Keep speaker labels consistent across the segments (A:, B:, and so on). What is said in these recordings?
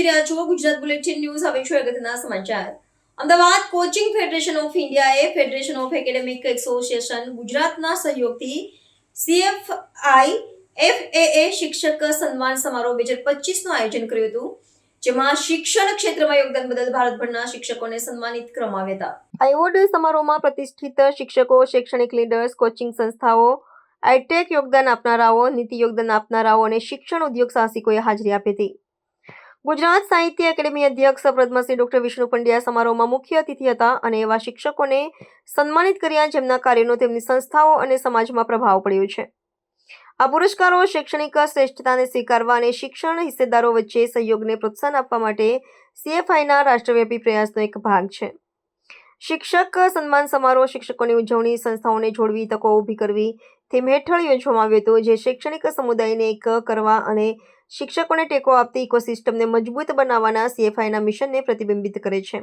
A: રહ્યા છો Gujarat bulletin news. હવે છે અગત્યના સમાચાર. અમદાવાદ કોચિંગ ફેડરેશન ઓફ ઇન્ડિયાએ ફેડરેશન ઓફ એકેડેમિક એસોસિએશન ગુજરાતના સહયોગથી CFI FAA શિક્ષક સન્માન સમારોહ 2025 નું આયોજન કર્યું હતું, જેમાં શિક્ષણ ક્ષેત્રમાં યોગદાન બદલ ભારતભરના શિક્ષકોને સન્માનિત કરવામાં આવ્યા હતા. આ એવોર્ડ સમારોહમાં પ્રતિષ્ઠિત શિક્ષકો, શૈક્ષણિક લીડર્સ, કોચિંગ સંસ્થાઓ, એડટેક યોગદાન આપનારાઓ, નીતિ યોગદાન આપનારાઓ અને શિક્ષણ ઉદ્યોગ સાહસિકોએ હાજરી આપી હતી. ગુજરાત સાહિત્ય એકેડેમી અધ્યક્ષ પદ્મશ્રી ડોક્ટર વિષ્ણુ પંડ્યા સમારોહમાં મુખ્ય અતિથિ હતા અને એવા શિક્ષકોને સન્માનિત કર્યા જેમના કાર્યનો તેમની સંસ્થાઓ અને સમાજમાં પ્રભાવ પડ્યો છે. આ પુરસ્કારો શૈક્ષણિક શ્રેષ્ઠતાને સ્વીકારવા અને શિક્ષણ હિસ્સેદારો વચ્ચે સહયોગને પ્રોત્સાહન આપવા માટે CFIના રાષ્ટ્રવ્યાપી પ્રયાસનો એક ભાગ છે. શિક્ષક સન્માન સમારોહ શિક્ષકોની ઉજવણી, સંસ્થાઓને જોડવી, તકો ઊભી કરવી થીમ હેઠળ યોજવામાં આવ્યો હતો, જે શૈક્ષણિક સમુદાયને એક કરવા અને શિક્ષકોને ટેકો આપતી ઇકોસિસ્ટમને મજબૂત બનાવવાના CFIના મિશનને પ્રતિબિંબિત કરે છે.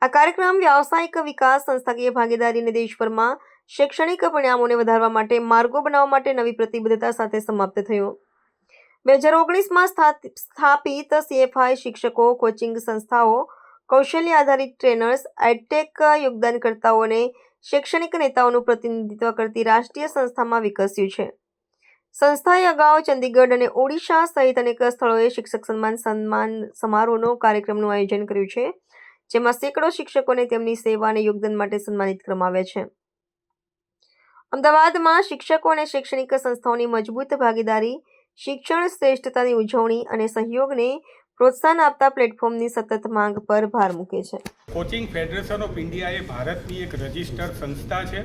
A: આ કાર્યક્રમ વ્યાવસાયિક વિકાસ, સંસ્થાકીય ભાગીદારી અને દેશભરમાં શૈક્ષણિક પરિણામોને વધારવા માટે માર્ગો બનાવવા માટે નવી પ્રતિબદ્ધતા સાથે સમાપ્ત થયો. 2019માં સ્થાપિત CFI શિક્ષકો, કોચિંગ સંસ્થાઓ, કૌશલ્ય આધારિત ટ્રેનર્સ, એડટેક યોગદાનકર્તાઓ અને શૈક્ષણિક નેતાઓનું પ્રતિનિધિત્વ કરતી રાષ્ટ્રીય સંસ્થામાં વિકસ્યું છે. સંસ્થાએ અગાઉ ચંદીગઢ અને ઓડિશા સહિત અનેક સ્થળોએ શિક્ષક સન્માન સમારોહનો કાર્યક્રમનું આયોજન કર્યું છે, જેમાં સેંકડો શિક્ષકોને તેમની સેવા અને યોગદાન માટે સન્માનિત કરવામાં આવ્યા છે. અમદાવાદમાં શિક્ષકો અને શૈક્ષણિક સંસ્થાઓની મજબૂત ભાગીદારી, શિક્ષણ શ્રેષ્ઠતાની ઉજવણી અને સહયોગને પ્રોત્સાહન આપતા પ્લેટફોર્મની સતત માંગ પર ભાર મૂકે છે.
B: કોચિંગ ફેડરેશન ઓફ ઇન્ડિયા એ ભારતની એક રજિસ્ટર્ડ સંસ્થા છે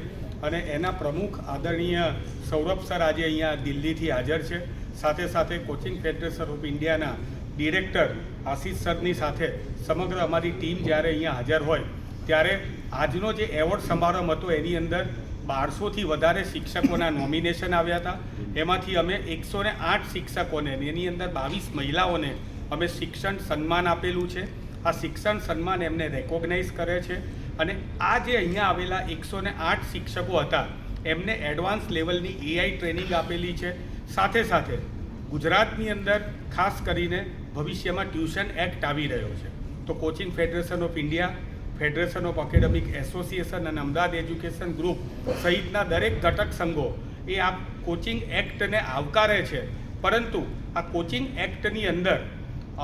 B: અને એના પ્રમુખ આદરણીય સૌરભ સર આજે અહીંયા દિલ્હીથી હાજર છે. સાથે સાથે કોચિંગ ફેડરેશન ઓફ ઇન્ડિયાના ડિરેક્ટર આશીષ સરની સાથે સમગ્ર અમારી ટીમ જ્યારે અહીંયા હાજર હોય ત્યારે આજનો જે એવોર્ડ સમારંભ હતો એની અંદર 1200થી વધારે શિક્ષકોના નોમિનેશન આવ્યા હતા. એમાંથી અમે 108 શિક્ષકોને, એની અંદર 22 મહિલાઓને અમે શિક્ષણ સન્માન આપેલું છે. આ શિક્ષણ સન્માન એમને રેકોગ્નાઇઝ કરે છે અને આ જે અહીંયા આવેલા 108 શિક્ષકો હતા એમને એડવાન્સ લેવલની AI ટ્રેનિંગ આપેલી છે. સાથે સાથે ગુજરાતની અંદર ખાસ કરીને ભવિષ્યમાં ટ્યુશન એક્ટ આવી રહ્યો છે, તો coaching federation of India, federation of academic association અને અમદાવાદ એજ્યુકેશન ગ્રુપ સહિતના દરેક ઘટક સંઘો એ આ કોચિંગ એક્ટને આવકારે છે. પરંતુ આ કોચિંગ એક્ટની અંદર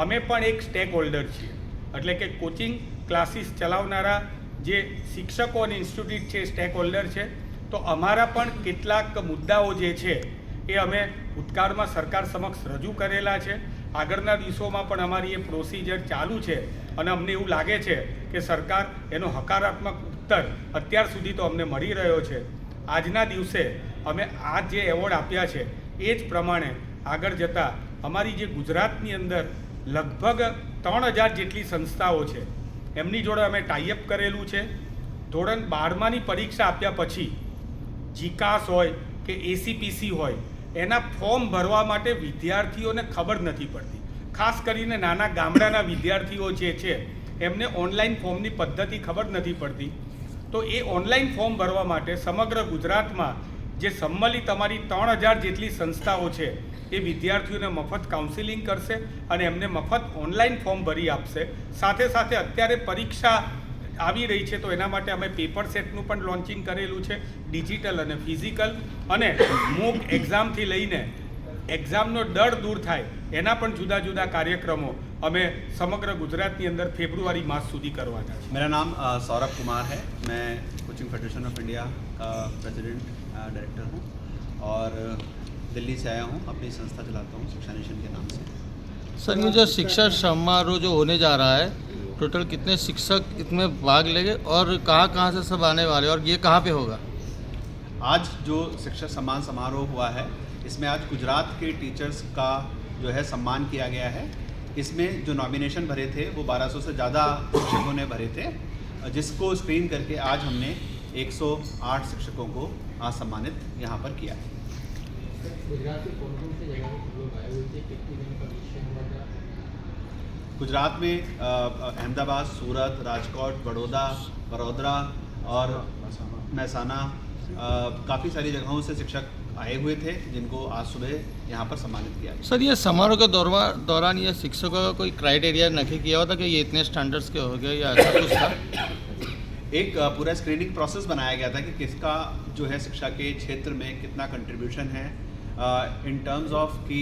B: અમે પણ એક સ્ટેક હોલ્ડર છીએ, એટલે કે કોચિંગ ક્લાસીસ ચલાવનારા જે શિક્ષકો અને ઇન્સ્ટિટ્યૂટ છે સ્ટેક હોલ્ડર છે. તો અમારા પણ કેટલાક મુદ્દાઓ જે છે એ અમે ભૂતકાળમાં સરકાર સમક્ષ રજૂ કરેલા છે. આગળના દિવસોમાં પણ અમારી એ પ્રોસિજર ચાલુ છે અને અમને એવું લાગે છે કે સરકાર એનો હકારાત્મક ઉત્તર અત્યાર સુધી તો અમને મળી રહ્યો છે. આજના દિવસે અમે આ જે એવોર્ડ આપ્યા છે એ જ પ્રમાણે આગળ જતાં અમારી જે ગુજરાતની અંદર લગભગ 3000 જેટલી સંસ્થાઓ છે એમની જોડે અમે ટાઈઅપ કરેલું છે. ધોરણ 12માની પરીક્ષા આપ્યા પછી જીકાસ હોય કે ACPC હોય એના ફોર્મ ભરવા માટે વિદ્યાર્થીઓને ખબર નથી પડતી. ખાસ કરીને નાના ગામડાના વિદ્યાર્થીઓ જે છે એમને ઓનલાઈન ફોર્મની પદ્ધતિ ખબર નથી પડતી. તો એ ઓનલાઈન ફોર્મ ભરવા માટે સમગ્ર ગુજરાતમાં જે સંમલિત અમારી 3000 જેટલી સંસ્થાઓ છે એ વિદ્યાર્થીઓને મફત કાઉન્સિલિંગ કરશે અને એમને મફત ઓનલાઈન ફોર્મ ભરી આપશે. સાથે સાથે અત્યારે પરીક્ષા આવી રહી છે તો એના માટે અમે પેપર સેટનું પણ લોન્ચિંગ કરેલું છે, ડિજિટલ અને ફિઝિકલ. અને મૂક એક્ઝામથી લઈને એક્ઝામનો ડર દૂર થાય એના પણ જુદા જુદા કાર્યક્રમો અમે સમગ્ર ગુજરાતની અંદર ફેબ્રુઆરી માસ સુધી કરવાના છે.
C: मेरा नाम सौरभ कुमार है. मैं कोचिंग फेडरेशन ऑफ इंडिया का प्रेसिडेंट डायरेक्टर हूँ और दिल्ली से आया हूँ. अपनी संस्था चलाता हूँ शिक्षा नेशन के नाम से.
D: सर, ये जो शिक्षक समारोह जो होने जा रहा है, टोटल कितने शिक्षक इसमें भाग लेंगे और कहाँ से सब आने वाले और ये कहाँ पे होगा?
C: आज जो शिक्षक सम्मान समारोह हुआ है इसमें आज गुजरात के टीचर्स का जो है सम्मान किया गया है. इसमें जो नॉमिनेशन भरे थे वो 1200 से ज़्यादा शिक्षकों ने भरे थे, जिसको स्क्रीन करके आज हमने 108 शिक्षकों को आज सम्मानित यहाँ पर किया है. गुजरात में अहमदाबाद, सूरत, राजकोट, वडोदरा और महसाना काफ़ी सारी जगहों से शिक्षक आए हुए थे जिनको आज सुबह यहाँ पर सम्मानित किया गया।
D: सर ये समारोह के दौरान ये शिक्षकों का कोई क्राइटेरिया नक्की किया हुआ था कि ये इतने स्टैंडर्ड्स के हो गए या ऐसा कुछ था?
C: एक पूरा स्क्रीनिंग प्रोसेस बनाया गया था कि किसका जो है शिक्षा के क्षेत्र में कितना कंट्रीब्यूशन है इन टर्म्स ऑफ कि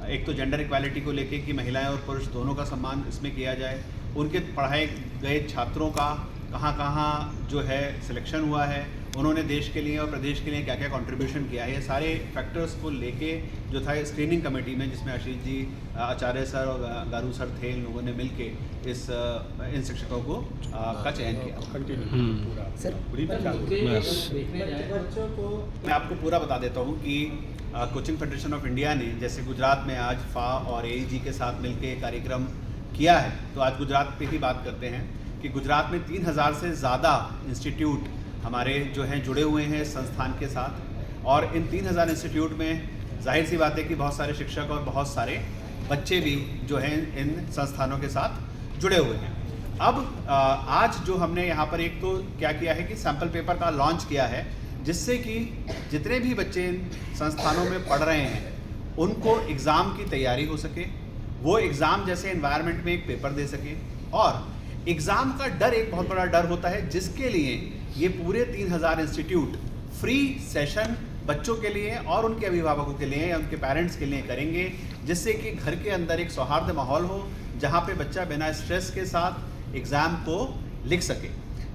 C: एक तो जेंडर इक्वालिटी को लेके कि महिलाएं और पुरुष दोनों का सम्मान इसमें किया जाए, उनके पढ़ाए गए छात्रों का कहाँ कहाँ जो है सिलेक्शन हुआ है, उन्होंने देश के लिए और प्रदेश के लिए क्या क्या कंट्रीब्यूशन किया है, ये सारे फैक्टर्स को लेके जो था स्क्रीनिंग कमेटी में जिसमें आशीष जी, आचार्य सर और गारू सर थे, इन लोगों ने मिलके इन शिक्षकों को का चयन किया। मैं आपको पूरा बता देता हूँ कि कोचिंग फेडरेशन ऑफ इंडिया ने जैसे गुजरात में आज फा और AEG के साथ मिलके कार्यक्रम किया है, तो आज गुजरात पे ही बात करते हैं कि गुजरात में 3000 से ज़्यादा इंस्टीट्यूट हमारे जो हैं जुड़े हुए हैं इस संस्थान के साथ, और इन 3000 इंस्टीट्यूट में जाहिर सी बात है कि बहुत सारे शिक्षक और बहुत सारे बच्चे भी जो हैं इन संस्थानों के साथ जुड़े हुए हैं। अब आज जो हमने यहाँ पर एक तो क्या किया है कि सैम्पल पेपर का लॉन्च किया है, जिससे कि जितने भी बच्चे इन संस्थानों में पढ़ रहे हैं उनको एग्ज़ाम की तैयारी हो सके, वो एग्ज़ाम जैसे एनवायरनमेंट में एक पेपर दे सके। और एग्ज़ाम का डर एक बहुत बड़ा डर होता है, जिसके लिए ये पूरे 3000 इंस्टीट्यूट फ्री सेशन बच्चों के लिए और उनके अभिभावकों के लिए या उनके पेरेंट्स के लिए करेंगे, जिससे कि घर के अंदर एक सौहार्द माहौल हो जहाँ पे बच्चा बिना स्ट्रेस के साथ एग्ज़ाम को लिख सके।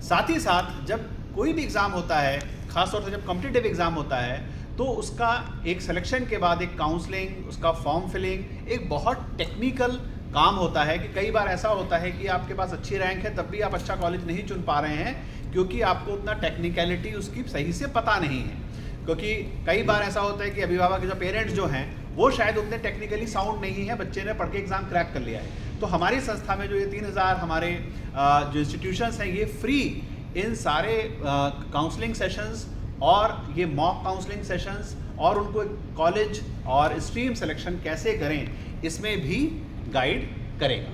C: साथ ही साथ जब कोई भी एग्ज़ाम होता है, ख़ासतौर से जब कॉम्पिटिटिव एग्ज़ाम होता है, तो उसका एक सिलेक्शन के बाद एक काउंसलिंग, उसका फॉर्म फिलिंग एक बहुत टेक्निकल काम होता है कि कई बार ऐसा होता है कि आपके पास अच्छी रैंक है तब भी आप अच्छा कॉलेज नहीं चुन पा रहे हैं, क्योंकि आपको उतना टेक्निकलिटी उसकी सही से पता नहीं है। क्योंकि कई बार ऐसा होता है कि अभिभावक जो पेरेंट्स जो हैं वो शायद उतने टेक्निकली साउंड नहीं है, बच्चे ने पढ़ के एग्ज़ाम क्रैक कर लिया है। तो हमारी संस्था में जो ये 3000 हमारे जो इंस्टीट्यूशंस हैं, ये फ्री इन सारे काउंसलिंग सेशंस और ये मॉक काउंसलिंग सेशंस और उनको कॉलेज और स्ट्रीम सिलेक्शन कैसे करें इसमें भी गाइड करेगा।